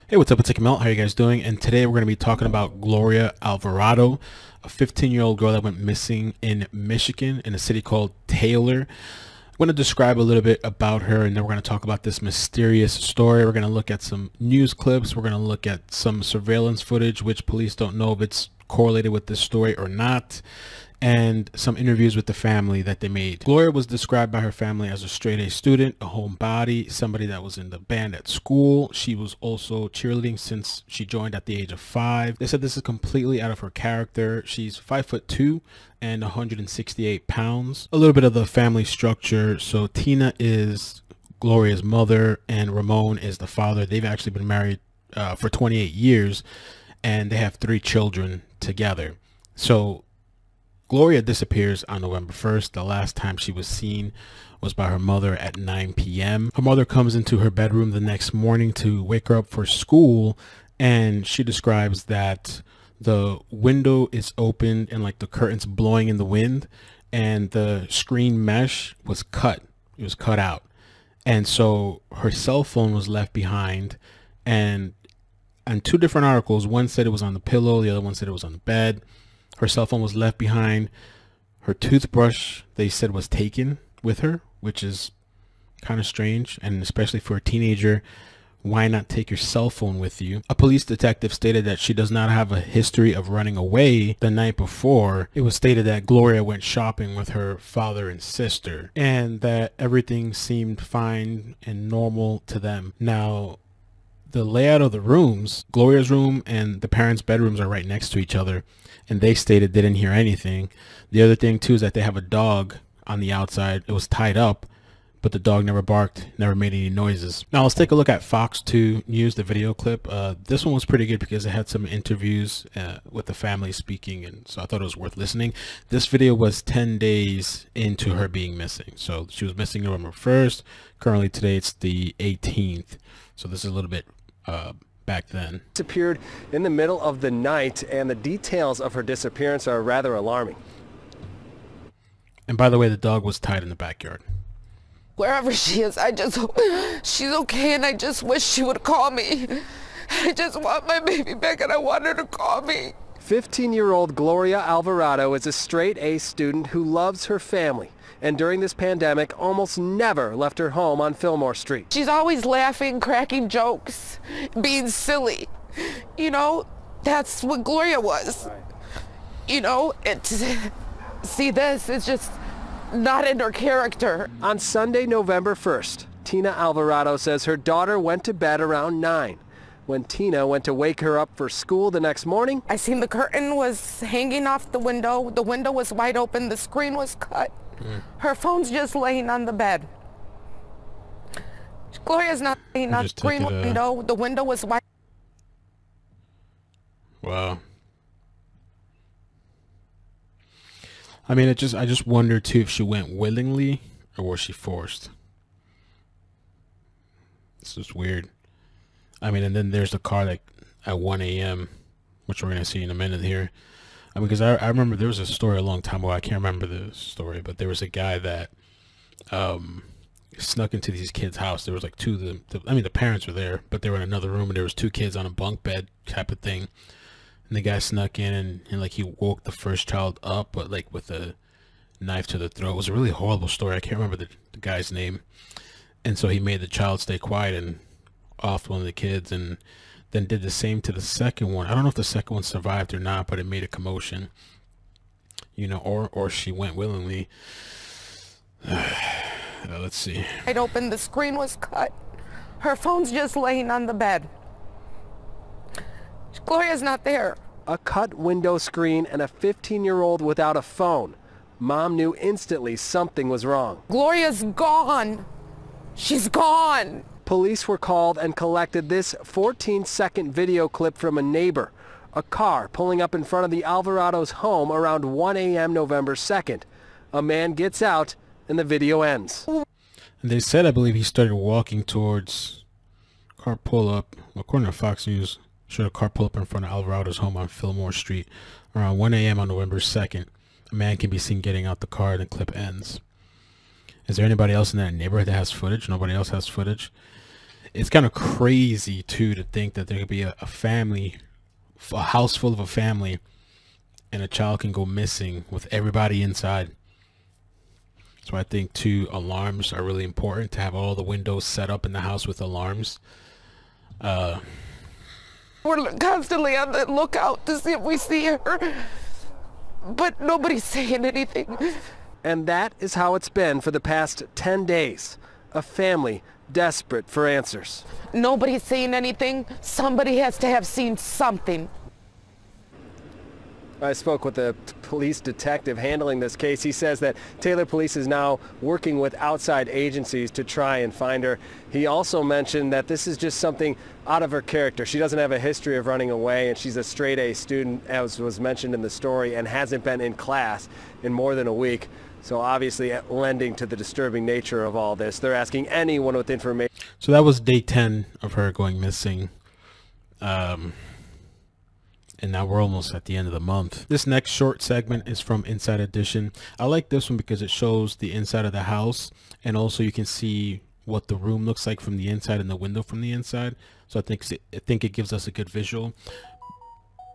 Hey, what's up? It's Mel. How are you guys doing? And today we're going to be talking about Gloria Alvarado, a 15-year-old girl that went missing in Michigan in a city called Taylor. I'm going to describe a little bit about her, and then we're going to talk about this mysterious story. We're going to look at some news clips. We're going to look at some surveillance footage, which police don't know if it's correlated with this story or not, and some interviews with the family that they made. Gloria was described by her family as a straight A student, a homebody, somebody that was in the band at school. She was also cheerleading since she joined at the age of 5. They said this is completely out of her character. She's 5'2" and 168 pounds. A little bit of the family structure. So Tina is Gloria's mother and Ramon is the father. They've actually been married for 28 years and they have 3 children together. So Gloria disappears on November 1st. The last time she was seen was by her mother at 9 p.m. Her mother comes into her bedroom the next morning to wake her up for school, and she describes that the window is open and like the curtains blowing in the wind, and the screen mesh was cut. It was cut out. And so her cell phone was left behind, and on 2 different articles, one said it was on the pillow, the other one said it was on the bed. Her cell phone was left behind. Her toothbrush, they said, was taken with her, which is kind of strange. And especially for a teenager, why not take your cell phone with you? A police detective stated that she does not have a history of running away. The night before, it was stated that Gloria went shopping with her father and sister, and that everything seemed fine and normal to them. Now, the layout of the rooms, Gloria's room and the parents' bedrooms are right next to each other, and they stated they didn't hear anything. The other thing too is that they have a dog on the outside. It was tied up, but the dog never barked, never made any noises. Now let's take a look at Fox 2 News, the video clip. This one was pretty good because it had some interviews with the family speaking, and so I thought it was worth listening. This video was 10 days into her being missing. So she was missing November 1st. Currently today it's the 18th. So this is a little bit back then. Disappeared in the middle of the night, and the details of her disappearance are rather alarming. And by the way, the dog was tied in the backyard. Wherever she is, I just hope she's okay, and I just wish she would call me. I just want my baby back, and I want her to call me. 15-year-old Gloria Alvarado is a straight A student who loves her family, and during this pandemic almost never left her home on Fillmore Street. She's always laughing, cracking jokes, being silly. You know, that's what Gloria was. You know, see this, it's just not in her character. On Sunday, November 1st, Tina Alvarado says her daughter went to bed around 9. When Tina went to wake her up for school the next morning, I seen the curtain was hanging off the window was wide open, the screen was cut. Her phone's just laying on the bed. Gloria's not laying on the screen window, the window was wide. Wow. I mean, I just wonder too if she went willingly or was she forced. This is weird. I mean, and then there's the car like at 1 a.m., which we're gonna see in a minute here. I mean, because I remember there was a story a long time ago. I can't remember the story, but there was a guy that snuck into these kids' house. There was like 2 of them. I mean, the parents were there, but they were in another room, and there was 2 kids on a bunk bed type of thing. And the guy snuck in and like he woke the first child up, but like with a knife to the throat. It was a really horrible story. I can't remember the guy's name. And so he made the child stay quiet and offed one of the kids, and then did the same to the second one. I don't know if the second one survived or not, but it made a commotion, you know, or she went willingly. Let's see. Wide open, the screen was cut. Her phone's just laying on the bed. Gloria's not there. A cut window screen and a 15-year-old without a phone. Mom knew instantly something was wrong. Gloria's gone. She's gone. Police were called and collected this 14-second video clip from a neighbor. A car pulling up in front of the Alvarado's home around 1 a.m. November 2nd. A man gets out and the video ends. And they said, I believe he started walking towards car pull up. According to Fox News, showed a car pull up in front of Alvarado's home on Fillmore Street around 1 a.m. on November 2nd. A man can be seen getting out the car and the clip ends. Is there anybody else in that neighborhood that has footage? Nobody else has footage. It's kind of crazy too to think that there could be a family, a house full of a family, and a child can go missing with everybody inside. So I think too, alarms are really important, to have all the windows set up in the house with alarms. We're constantly on the lookout to see if we see her, but nobody's saying anything. And that is how it's been for the past 10 days. A family desperate for answers. Nobody's saying anything. Somebody has to have seen something. I spoke with the police detective handling this case. He says that Taylor Police is now working with outside agencies to try and find her. He also mentioned that this is just something out of her character. She doesn't have a history of running away, and she's a straight A student, as was mentioned in the story, and hasn't been in class in more than a week. So obviously lending to the disturbing nature of all this. They're asking anyone with information. So that was day 10 of her going missing. And now we're almost at the end of the month. This next short segment is from Inside Edition. I like this one because it shows the inside of the house, and also you can see what the room looks like from the inside and the window from the inside. So I think it gives us a good visual.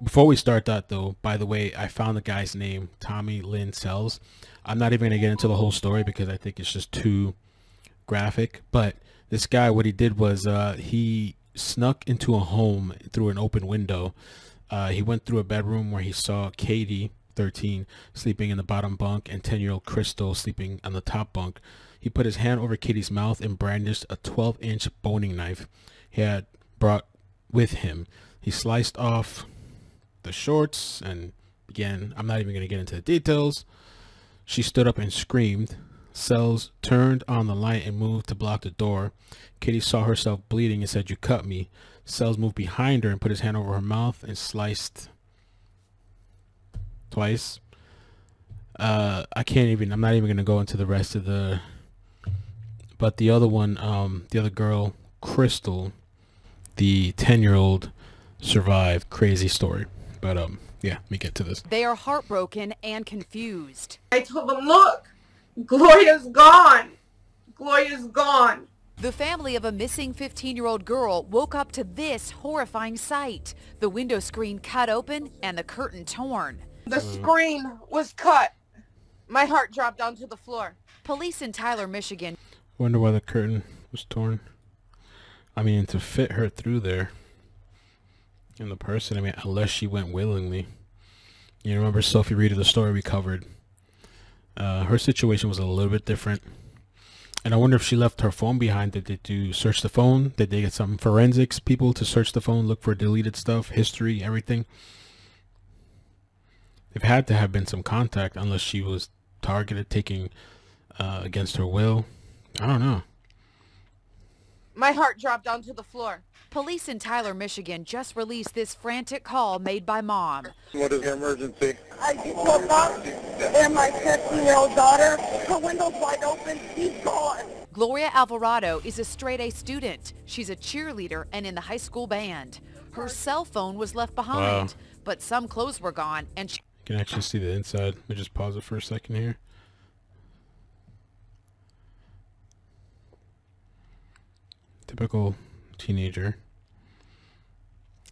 Before we start that though, by the way, I found the guy's name, Tommy Lynn Sells. I'm not even going to get into the whole story because I think it's just too graphic. But this guy, what he did was he snuck into a home through an open window. He went through a bedroom where he saw Katie, 13, sleeping in the bottom bunk, and 10-year-old Crystal sleeping on the top bunk. He put his hand over Katie's mouth and brandished a 12-inch boning knife he had brought with him. He sliced off the shorts, and again, I'm not even going to get into the details. She stood up and screamed. Sells turned on the light and moved to block the door. Katie saw herself bleeding and said, "You cut me." Sells moved behind her and put his hand over her mouth and sliced twice. I'm not even going to go into the rest of the, but the other one, the other girl, Crystal, the 10-year-old, survived. Crazy story. But yeah, let me get to this. They are heartbroken and confused. I told them, look, Gloria's gone. Gloria's gone. The family of a missing 15-year-old girl woke up to this horrifying sight. The window screen cut open and the curtain torn. The screen was cut. My heart dropped onto the floor. Police in Tyler, Michigan. Wonder why the curtain was torn. I mean, to fit her through there. And the person, I mean, unless she went willingly. You remember Sophie Reed, the story we covered. Her situation was a little bit different. And I wonder if she left her phone behind. Did they do search the phone? Did they get some forensics people to search the phone, look for deleted stuff, history, everything? There had to have been some contact, unless she was targeted, taking against her will. I don't know. My heart dropped onto the floor. Police in Tyler, Michigan just released this frantic call made by Mom. What is your emergency? I just woke up and my 15-year-old daughter, her window's wide open, she's gone. Gloria Alvarado is a straight-A student. She's a cheerleader and in the high school band. Her cell phone was left behind, but some clothes were gone, and she You can actually see the inside. Let me just pause it for a second here. Typical teenager.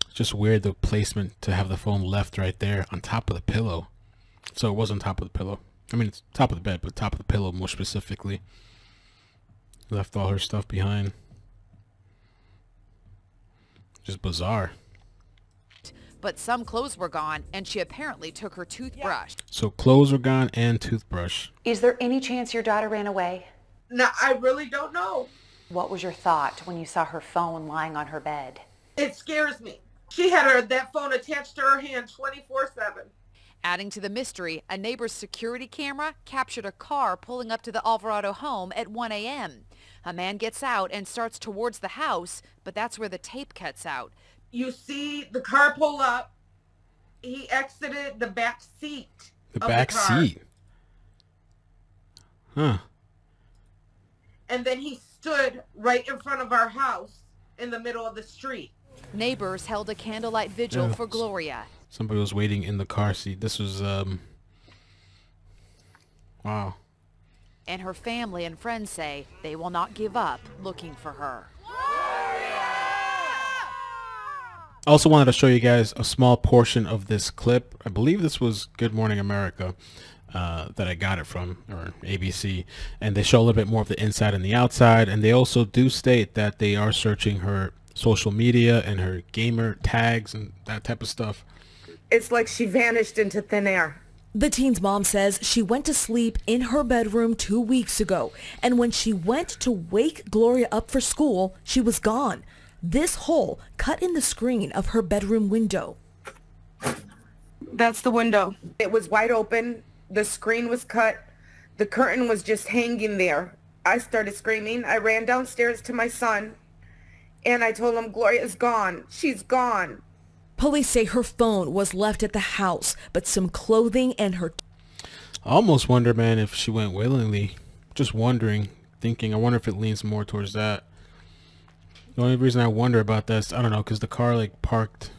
It's just weird, the placement to have the phone left right there on top of the pillow. So it was on top of the pillow. I mean, it's top of the bed, but top of the pillow more specifically. Left all her stuff behind. Just bizarre. but some clothes were gone, and she apparently took her toothbrush. So clothes were gone and toothbrush. Is there any chance your daughter ran away? No, I really don't know. What was your thought when you saw her phone lying on her bed? It scares me. She had that phone attached to her hand 24/7. Adding to the mystery, a neighbor's security camera captured a car pulling up to the Alvarado home at 1 a.m. A man gets out and starts towards the house, but that's where the tape cuts out. You see the car pull up. He exited the back seat. The back seat? Huh. And then he stood right in front of our house in the middle of the street. Neighbors held a candlelight vigil for Gloria. Somebody was waiting in the car seat. This was, wow. And her family and friends say they will not give up looking for her. I also wanted to show you guys a small portion of this clip. I believe this was Good Morning America that I got it from, or ABC, and they show a little bit more of the inside and the outside, and they also do state that they are searching her social media and her gamer tags and that type of stuff. It's like she vanished into thin air. The teen's mom says she went to sleep in her bedroom 2 weeks ago, and when she went to wake Gloria up for school, she was gone. This hole cut in the screen of her bedroom window. That's the window. It was wide open. The screen was cut. The curtain was just hanging there. I started screaming. I ran downstairs to my son, and I told him, Gloria's gone. She's gone. Police say her phone was left at the house, but some clothing and her... I almost wonder, man, if she went willingly. Just wondering, thinking, I wonder if it leans more towards that. The only reason I wonder about that is, I don't know, because the car like parked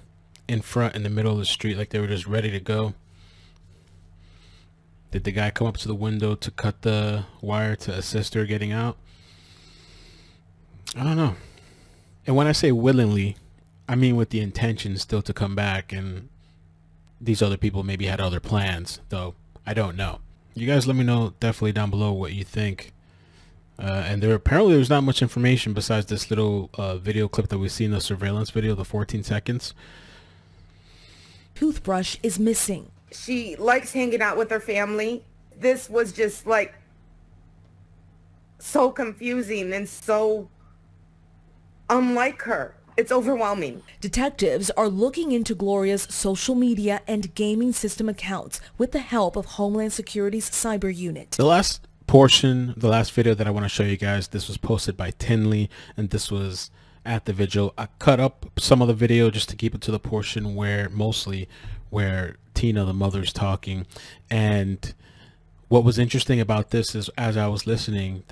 in front in the middle of the street like they were just ready to go. Did the guy come up to the window to cut the wire to assist her getting out? I don't know. And when I say willingly, I mean with the intention still to come back, and these other people maybe had other plans, though I don't know. You guys let me know definitely down below what you think. And there's not much information besides this little video clip that we see in the surveillance video, the 14 seconds. Toothbrush is missing. She likes hanging out with her family. This was just like so confusing and so unlike her. It's overwhelming. Detectives are looking into Gloria's social media and gaming system accounts with the help of Homeland Security's cyber unit. The last portion, the last video that I want to show you guys, this was posted by Tinley, and this was at the vigil. I cut up some of the video just to keep it to the portion where Tina, the mother's talking. And what was interesting about this is, as I was listening,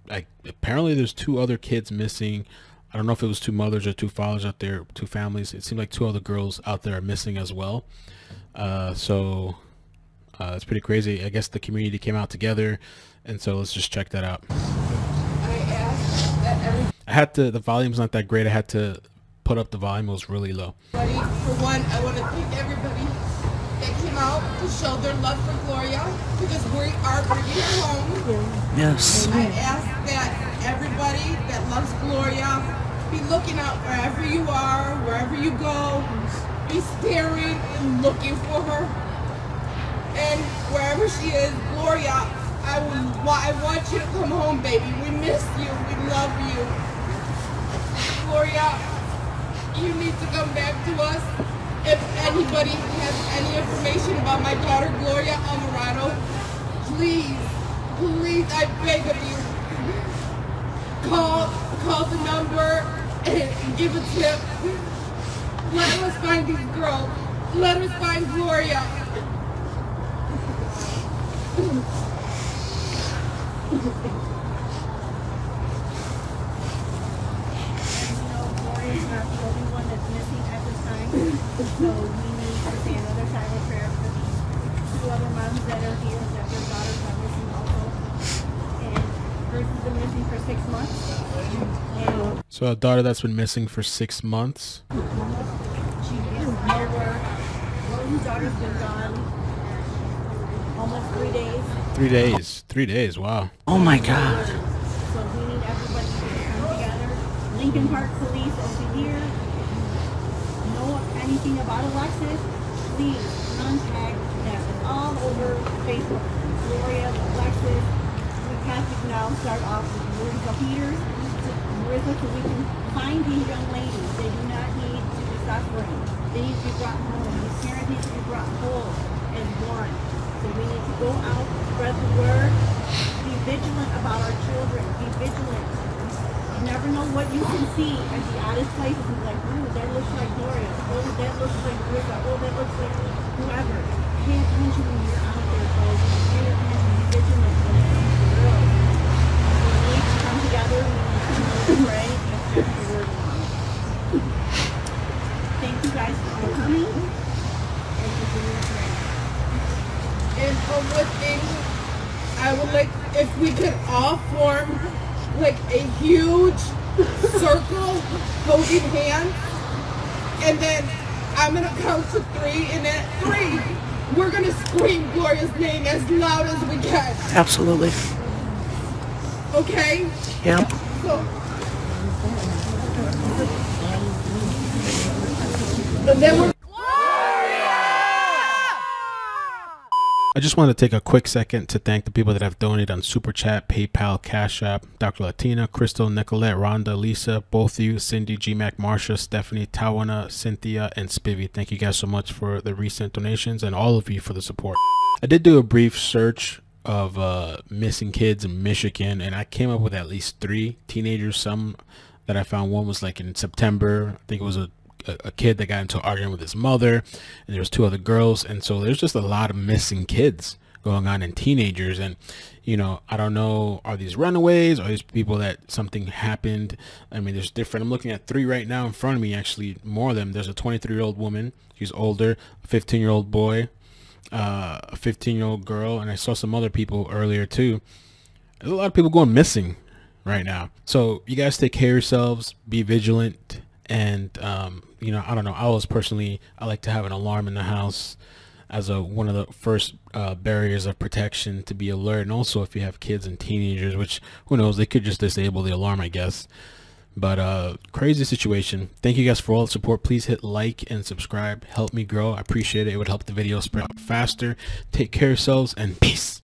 apparently there's 2 other kids missing. I don't know if it was 2 mothers or 2 fathers out there, 2 families. It seemed like 2 other girls out there are missing as well. It's pretty crazy. I guess the community came out together, and so let's just check that out. The volume's not that great. I had to put up the volume. It was really low. For one, I want to thank everybody that came out to show their love for Gloria, because we are bringing her home. Yes. I ask that everybody that loves Gloria be looking out wherever you are, wherever you go. Be staring and looking for her. And wherever she is, Gloria, I want you to come home, baby. We miss you. We love you. Gloria, you need to come back to us. If anybody has any information about my daughter, Gloria Alvarado, please, I beg of you, call the number and give a tip. Let us find these girls. Let us find Gloria. Gloria's not the only one that's missing at this time, so we need to say another time of prayer for these 2 other moms that are here, that their daughters are missing also. And hers has been missing for 6 months. And So a daughter that's been missing for 6 months. she is nowhere. Rose's daughter's been gone almost 3 days. 3 days. 3 days. Wow. Oh my God. So we need everybody to come together. Lincoln Park Police over here. Know anything about Alexis? Please contact them. It's all over Facebook. Gloria, Alexis. We have to now start off with Marissa Peters. Marissa, so we can find these young ladies. They do not need to be suffering. They need to be brought home. These parents need to be brought whole as one. So we need to go out, spread the word, be vigilant about our children, be vigilant. You never know what you can see at the oddest places and be like, ooh, that looks like Gloria, oh, that looks like Rissa, oh, that looks like whoever. Pay attention when you're out there, folks. Pay attention, be vigilant when it comes to girls. So we need to come together, we need to pray, and spread the word. Thank you guys for coming. Thank you for your prayer. And one more thing, I would like if we could all form like a huge circle holding hands And then I'm gonna count to 3, and at 3, we're gonna scream Gloria's name as loud as we can. Absolutely. Okay? Yep. So, and then we're I just want to take a quick second to thank the people that have donated on Super Chat, PayPal, Cash App, Dr. Latina, Crystal, Nicolette, Rhonda, Lisa, both of you, Cindy, GMAC, Marsha, Stephanie, Tawana, Cynthia, and Spivvy. Thank you guys so much for the recent donations and all of you for the support. I did do a brief search of missing kids in Michigan, and I came up with at least 3 teenagers. Some that I found, one was like in September. I think it was a kid that got into an argument with his mother, and there was 2 other girls. And so there's just a lot of missing kids going on in teenagers. And you know, I don't know, are these runaways, are these people that something happened? I mean, there's different. I'm looking at 3 right now in front of me, actually more of them. There's a 23-year-old woman, she's older, a 15-year-old boy, a 15-year-old girl, and I saw some other people earlier too. There's a lot of people going missing right now. So you guys take care of yourselves, be vigilant. And you know, I don't know, I like to have an alarm in the house as one of the first barriers of protection, to be alert. And also if you have kids and teenagers, which who knows, they could just disable the alarm, I guess. But crazy situation. Thank you guys for all the support. Please hit like and subscribe, help me grow. I appreciate it. It would help the video spread out faster. Take care of yourselves, and peace.